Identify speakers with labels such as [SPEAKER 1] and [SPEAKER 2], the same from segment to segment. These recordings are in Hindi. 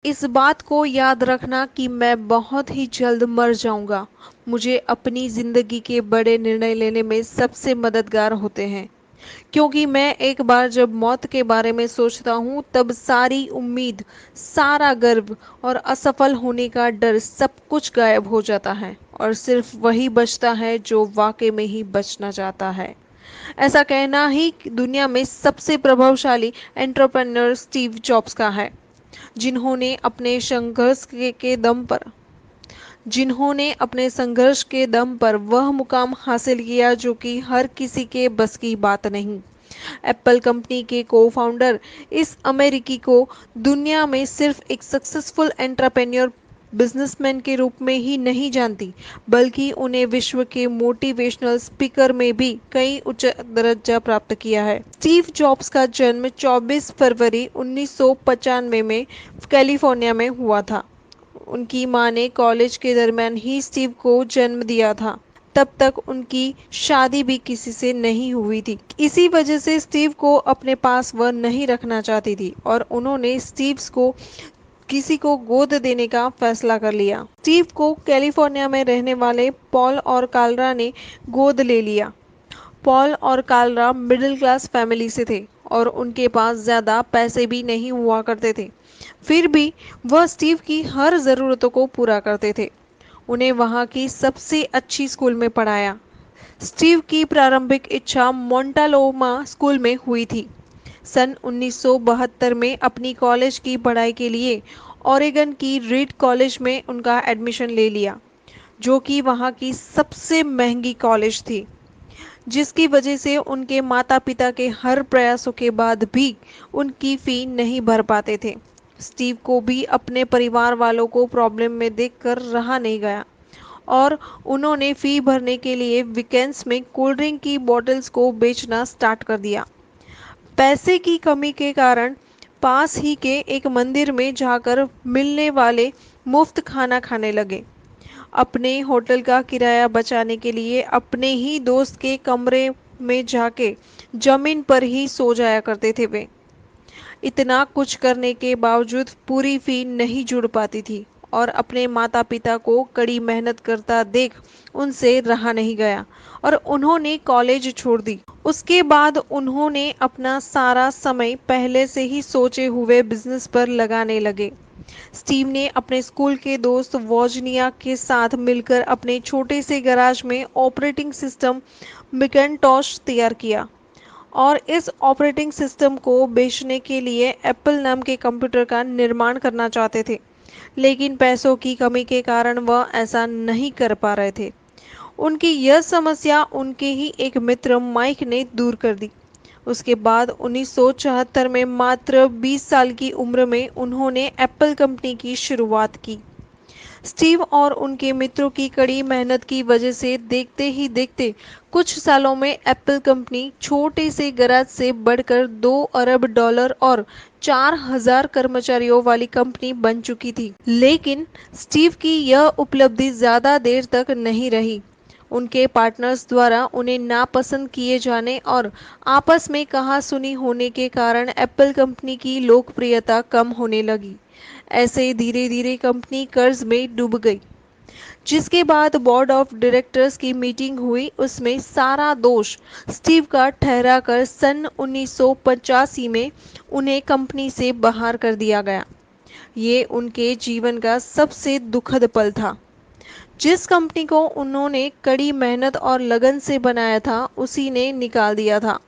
[SPEAKER 1] इस बात को याद रखना कि मैं बहुत ही जल्द मर जाऊंगा मुझे अपनी जिंदगी के बड़े निर्णय लेने में सबसे मददगार होते हैं, क्योंकि मैं एक बार जब मौत के बारे में सोचता हूँ तब सारी उम्मीद, सारा गर्व और असफल होने का डर सब कुछ गायब हो जाता है और सिर्फ वही बचता है जो वाकई में ही बचना चाहता है। ऐसा कहना ही दुनिया में सबसे प्रभावशाली एंटरप्रेन्योर स्टीव जॉब्स का है, जिन्होंने अपने संघर्ष के दम पर जिन्होंने अपने संघर्ष के दम पर वह मुकाम हासिल किया जो कि हर किसी के बस की बात नहीं। एप्पल कंपनी के को फाउंडर इस अमेरिकी को दुनिया में सिर्फ एक सक्सेसफुल एंटरप्रेन्योर बिजनेसमैन के रूप में ही नहीं जानती, बल्कि उन्हें विश्व के मोटिवेशनल स्पीकर में भी कई उच्च दर्जा प्राप्त किया है। स्टीव जॉब्स का जन्म 24 फरवरी 1995 में कैलिफोर्निया में हुआ था। उनकी मां ने कॉलेज के दरमियान ही स्टीव को जन्म दिया था। तब तक उनकी शादी भी किसी से नहीं हुई थी। इसी वजह से स्टीव को अपने पास वह नहीं रखना चाहती थी और उन्होंने स्टीव्स को किसी को गोद देने का फैसला कर लिया। स्टीव को कैलिफोर्निया में रहने वाले पॉल और कालरा ने गोद ले लिया। पॉल और कालरा मिडिल क्लास फैमिली से थे और उनके पास ज़्यादा पैसे भी नहीं हुआ करते थे। फिर भी वह स्टीव की हर ज़रूरतों को पूरा करते थे। उन्हें वहाँ की सबसे अच्छी स्कूल में पढ़ाया। स्टीव की प्रारंभिक इच्छा मोंटालोमा स्कूल में हुई थी। सन 1972 में अपनी कॉलेज की पढ़ाई के लिए ओरेगन की रीड कॉलेज में उनका एडमिशन ले लिया, जो कि वहाँ की सबसे महंगी कॉलेज थी, जिसकी वजह से उनके माता पिता के हर प्रयासों के बाद भी उनकी फ़ी नहीं भर पाते थे। स्टीव को भी अपने परिवार वालों को प्रॉब्लम में देखकर रहा नहीं गया और उन्होंने फ़ी भरने के लिए वीकेंड्स में कोल्ड ड्रिंक की बॉटल्स को बेचना स्टार्ट कर दिया। पैसे की कमी के कारण पास ही के एक मंदिर में जाकर मिलने वाले मुफ्त खाना खाने लगे। अपने होटल का किराया बचाने के लिए अपने ही दोस्त के कमरे में जाके जमीन पर ही सो जाया करते थे वे। इतना कुछ करने के बावजूद पूरी फी नहीं जुड़ पाती थी और अपने माता पिता को कड़ी मेहनत करता देख उनसे रहा नहीं गया और उन्होंने कॉलेज छोड़ दी। उसके बाद उन्होंने अपना सारा समय पहले से ही सोचे हुए बिजनेस पर लगाने लगे। स्टीव ने अपने स्कूल के दोस्त वॉजनिया के साथ मिलकर अपने छोटे से गैराज में ऑपरेटिंग सिस्टम मैकिन्टॉश तैयार किया और इस ऑपरेटिंग सिस्टम को बेचने के लिए एप्पल नाम के कंप्यूटर का निर्माण करना चाहते थे, लेकिन पैसों की कमी के कारण वह ऐसा नहीं कर पा रहे थे। उनकी यह समस्या उनके ही एक मित्र माइक ने दूर कर दी। उसके बाद 1974 में मात्र 20 साल की उम्र में उन्होंने एप्पल कंपनी की शुरुआत की। स्टीव और उनके मित्रों की कड़ी मेहनत की वजह से देखते ही देखते कुछ सालों में एप्पल कंपनी छोटे से गैराज से बढ़कर 2 अरब डॉलर और 4,000 कर्मचारियों वाली कंपनी बन चुकी थी। लेकिन स्टीव की यह उपलब्धि ज़्यादा देर तक नहीं रही। उनके पार्टनर्स द्वारा उन्हें नापसंद किए जाने और आपस में कहासुनी होने के कारण एप्पल कंपनी की लोकप्रियता कम होने लगी। ऐसे धीरे धीरे कंपनी कर्ज में डूब गई, जिसके बाद बोर्ड ऑफ डायरेक्टर्स की मीटिंग हुई। उसमें सारा दोष स्टीव का ठहरा कर सन 1985 में उन्हें कंपनी से बाहर कर दिया गया। ये उनके जीवन का सबसे दुखद पल था। जिस कंपनी को उन्होंने कड़ी मेहनत और लगन से बनाया था उसी ने निकाल दिया था।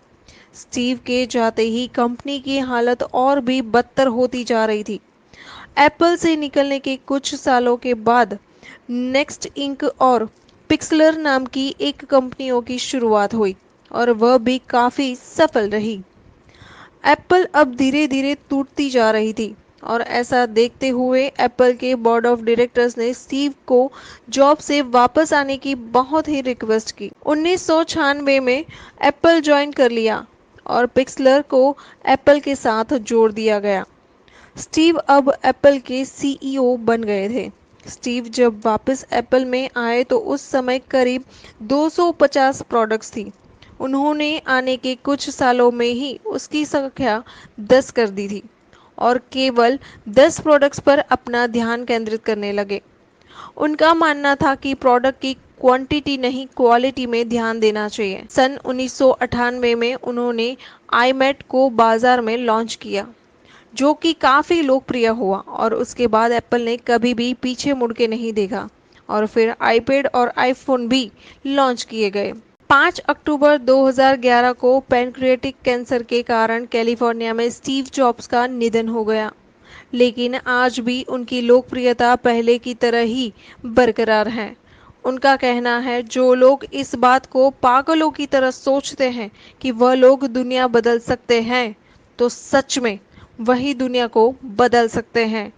[SPEAKER 1] स्टीव के जाते ही कंपनी की हालत और भी बदतर होती जा रही थी। एप्पल से निकलने के कुछ सालों के बाद नेक्स्ट इंक और पिक्सलर नाम की एक कंपनियों की शुरुआत हुई और वह भी काफ़ी सफल रही। एप्पल अब धीरे धीरे टूटती जा रही थी और ऐसा देखते हुए एप्पल के बोर्ड ऑफ डायरेक्टर्स ने स्टीव को जॉब से वापस आने की बहुत ही रिक्वेस्ट की। 1996 में एप्पल ज्वाइन कर लिया और पिक्सलर को एप्पल के साथ जोड़ दिया गया। स्टीव अब एप्पल के सीईओ बन गए थे। स्टीव जब वापस एप्पल में आए तो उस समय करीब 250 प्रोडक्ट्स थी। उन्होंने आने के कुछ सालों में ही उसकी संख्या 10 कर दी थी और केवल 10 प्रोडक्ट्स पर अपना ध्यान केंद्रित करने लगे। उनका मानना था कि प्रोडक्ट की क्वांटिटी नहीं क्वालिटी में ध्यान देना चाहिए। सन 1998 में उन्होंने आईमैट को बाजार में लॉन्च किया, जो कि काफ़ी लोकप्रिय हुआ और उसके बाद एप्पल ने कभी भी पीछे मुड़ के नहीं देखा और फिर आईपैड और आईफोन भी लॉन्च किए गए। 5 अक्टूबर 2011 को पैनक्रियाटिक कैंसर के कारण कैलिफोर्निया में स्टीव जॉब्स का निधन हो गया, लेकिन आज भी उनकी लोकप्रियता पहले की तरह ही बरकरार है। उनका कहना है, जो लोग इस बात को पागलों की तरह सोचते हैं कि वह लोग दुनिया बदल सकते हैं, तो सच में वही दुनिया को बदल सकते हैं।